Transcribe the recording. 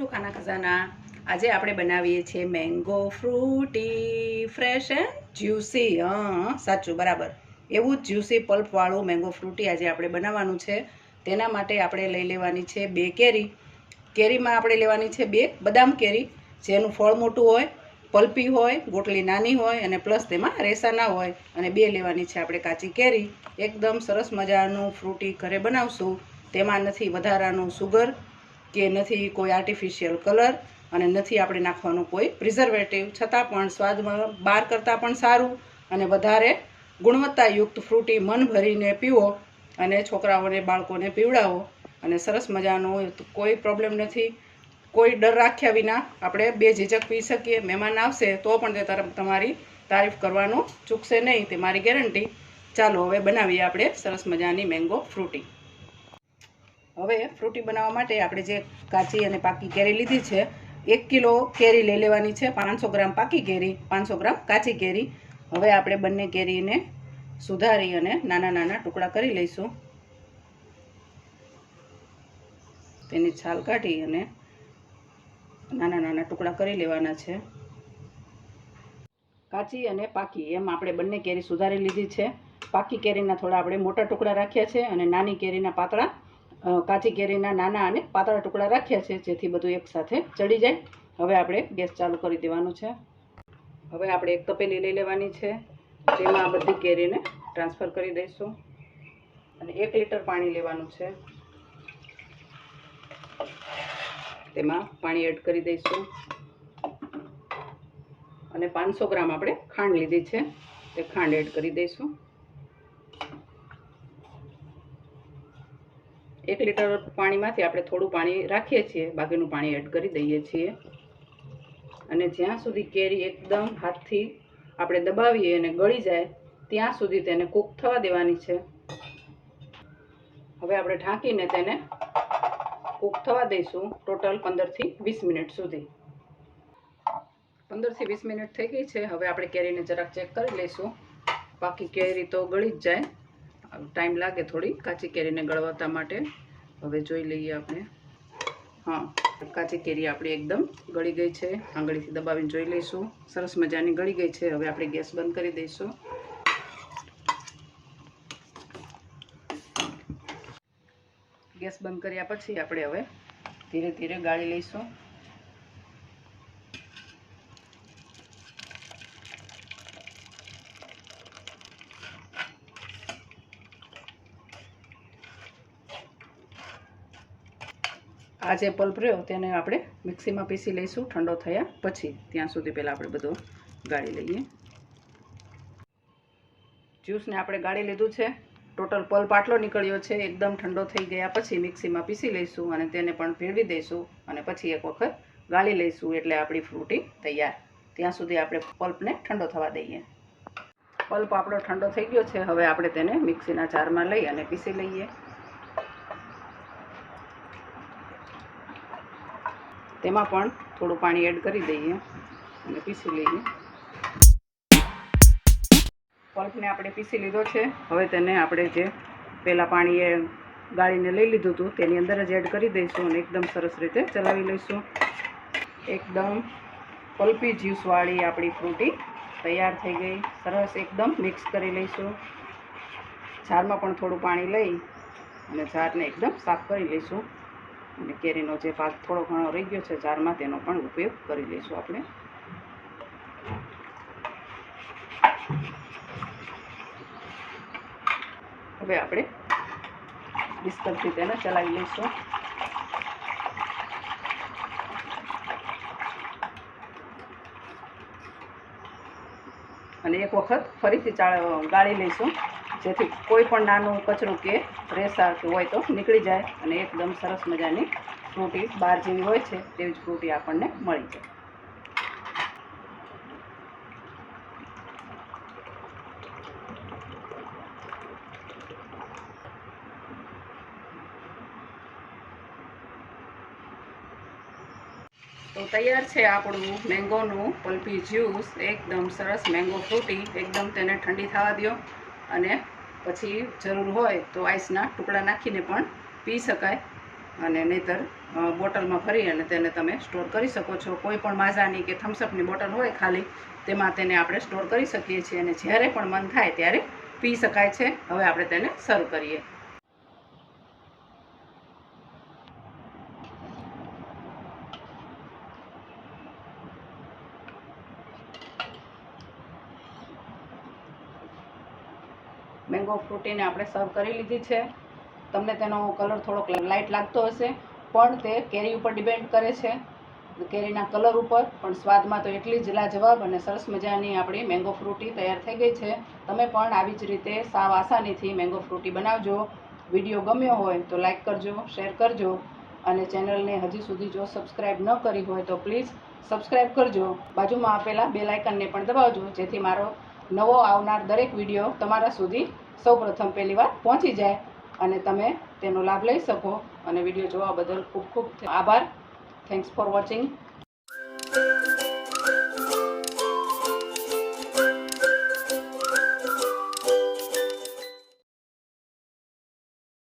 Two ખાના ખજાના। આજે આપણે બનાવીએ છીએ mango Frooti fresh and juicy. સાચું બરાબર એવું જ જ્યુસી પલ્પવાળું મેંગો ફ્રૂટી આજે આપણે બનાવવાનું છે। તેના માટે આપણે લઈ લેવાની છે 2 કેરી। કેરીમાં આપણે લેવાની છે 2 બદામ કેરી, જેનું ફળ મોટું હોય, પલ્પી હોય, ગોટલી નાની હોય અને પ્લસ તેમાં રેસા ના હોય। અને 2 લેવાની છે આપણે કાચી કેરી। એકદમ સરસ મજાનું ફ્રૂટી ઘરે બનાવશું। તેમાં નથી વધારાનું સુગર કે નથી કોઈ આર્ટિફિશિયલ કલર અને નથી આપણે નાખવાનું કોઈ પ્રિઝર્વેટિવ, છતાં પણ સ્વાદમાં બહાર કરતાં પણ સારું અને વધારે ગુણવત્તાયુક્ત ફ્રૂટી મન ભરીને પીવો અને છોકરાઓને બાળકોને પીવડાવો અને સરસ મજાનું કોઈ પ્રોબ્લેમ નથી। કોઈ ડર રાખ્યા વિના આપણે બેઝિઝક પી શકીએ। મહેમાન આવશે તો પણ તે તમારી તારીફ કરવાનું ચૂકશે નહીં, તે મારી ગેરંટી। ચાલો હવે બનાવીએ આપણે સરસ મજાની મેંગો ફ્રૂટી। હવે ફ્રૂટી બનાવવા માટે આપણે જે કાચી અને પાકી કેરી લીધી છે, 1 કિલો કેરી લઈ લેવાની છે। 500 ગ્રામ પાકી કેરી, 500 ગ્રામ કાચી કેરી। હવે આપણે બંને કેરીને સુધારી અને નાના નાના ટુકડા કરી લઈશું। તેની છાલ કાઢી અને નાના નાના ટુકડા કરી લેવાના છે। કાચી અને પાકી એમ આપણે બંને કેરી સુધારી લીધી છે। પાકી કેરીના થોડા આપણે મોટા ટુકડા રાખ્યા છે અને નાની કેરીના પાતળા, કાચી કેરીના નાના અને પાતળા ટુકડા રાખ્યા છે, જેથી બધું એકસાથે ચડી જાય। હવે આપણે ગેસ ચાલુ કરી દેવાનું છે। હવે આપણે એક તપેલી લઈ લેવાની છે, જેમાં બધી કેરીને ટ્રાન્સફર કરી દઈશું અને 1 લીટર પાણી લેવાનું છે। તેમાં પાણી એડ કરી દઈશું અને 500 ગ્રામ આપણે ખાંડ લીધી છે, તે ખાંડ એડ કરી દઈશું। 1 લીટર પાણીમાંથી આપણે થોડું પાણી રાખીએ છીએ, બાકીનું પાણી એડ કરી દઈએ છીએ અને જ્યાં સુધી કેરી એકદમ હાથથી આપણે દબાવીએ અને ગળી જાય ત્યાં સુધી તેને કૂક થવા દેવાની છે। હવે આપણે ઢાંકીને તેને કૂક થવા દઈશું ટોટલ 15 થી 20 મિનિટ સુધી। 15 થી 20 મિનિટ થઈ ગઈ છે। હવે આપણે કેરીને જરાક ચેક કરી લઈશું। પાકી કેરી તો ગળી જ જાય, ટાઈમ લાગે થોડી કાચી કેરીને ગળવાતા માટે। હવે જોઈ લઈએ આપણે। કાચી કેરી આપણી એકદમ ગળી ગઈ છે। આંગળીથી દબાવીને જોઈ લઈશું, સરસ મજાની ગળી ગઈ છે। હવે આપણે ગેસ બંધ કરી દઈશું। ગેસ બંધ કર્યા પછી આપણે હવે ધીરે ધીરે ગાળી લઈશું। આ જે પલ્પ રહ્યો તેને આપણે મિક્સીમાં પીસી લઈશું ઠંડો થયા પછી। ત્યાં સુધી પહેલાં આપણે બધું ગાળી લઈએ। જ્યુસને આપણે ગાળી લીધું છે, ટોટલ પલ્પ આટલો નીકળ્યો છે। એકદમ ઠંડો થઈ ગયા પછી મિક્સીમાં પીસી લઈશું અને તેને પણ ભેળવી દઈશું અને પછી એક વખત ગાળી લઈશું, એટલે આપણી ફ્રૂટી તૈયાર। ત્યાં સુધી આપણે પલ્પને ઠંડો થવા દઈએ। પલ્પ આપણો ઠંડો થઈ ગયો છે। હવે આપણે તેને મિક્સીના જારમાં લઈ અને પીસી લઈએ। તેમાં પણ થોડું પાણી એડ કરી દઈએ અને પીસી લઈએ। પલ્પને આપણે પીસી લીધો છે। હવે તેને આપણે જે પહેલાં પાણી ગાળીને લઈ લીધું હતું તેની અંદર જ એડ કરી દઈશું અને એકદમ સરસ રીતે ચલાવી લઈશું। એકદમ પલ્પી જ્યુસવાળી આપણી ફ્રૂટી તૈયાર થઈ ગઈ। સરસ એકદમ મિક્સ કરી લઈશું। જારમાં પણ થોડું પાણી લઈ અને જારને એકદમ સાફ કરી લઈશું અને કેરીનો જે ભાગ થોડો ઘણો રહી ગયો છે જારમાં, તેનો પણ ઉપયોગ કરી લઈશું આપણે। હવે આપણે બિસ્કટથી તેને ચલાવી લઈશું અને એક વખત ફરીથી ગાળી લઈશું, જેથી કોઈ પણ નાનું કચરું કે રેસા હોય તો નીકળી જાય અને એકદમ સરસ મજાની ફ્રૂટી બહાર જેવી હોય છે તેવી જ ફ્રૂટી આપણને મળી જાય। તો તૈયાર છે આપણું મેંગોનું પલ્પી જ્યુસ। એકદમ સરસ મેંગો ફ્રૂટી। એકદમ તેને ઠંડી થવા દો અને પછી જરૂર હોય તો આઈસના ટુકડા નાખીને પણ પી શકાય। અને નહીંતર બોટલમાં ભરી અને તેને તમે સ્ટોર કરી શકો છો. કોઈ પણ માઝાની કે થમ્સઅપની બોટલ હોય ખાલી, તેમાં તેને આપણે સ્ટોર કરી શકીએ છીએ અને જ્યારે પણ મન થાય ત્યારે પી શકાય છે. હવે આપણે તેને સર્વ કરીએ. મેંગો ફ્રૂટીને આપણે સર્વ કરી લીધી છે. તમને તેનો કલર થોડોક લાઇટ લાગતો હશે, પણ તે કેરી ઉપર ડિપેન્ડ કરે છે, કેરીના કલર ઉપર. પણ સ્વાદમાં તો એટલી જ લાજવાબ અને સરસ મજાની આપણી મેંગો ફ્રૂટી તૈયાર થઈ ગઈ છે. તમે પણ આવી જ રીતે સાવ આસાનીથી મેંગો ફ્રૂટી બનાવજો. વિડીયો ગમ્યો હોય તો લાઇક કરજો, શેર કરજો અને ચેનલને હજી સુધી જો સબસ્ક્રાઈબ ન કરી હોય તો પ્લીઝ સબસ્ક્રાઈબ કરજો. બાજુમાં આપેલા બેલ આઇકનને પણ દબાવજો, જેથી મારો નવો આવનાર દરેક વિડીયો તમારા સુધી સૌપ્રથમ પહેલી વાર પહોંચી જાય અને તમે તેનો લાભ લઈ શકો. અને વિડીયો જોવા બદલ ખૂબ ખૂબ આભાર. Thanks for watching.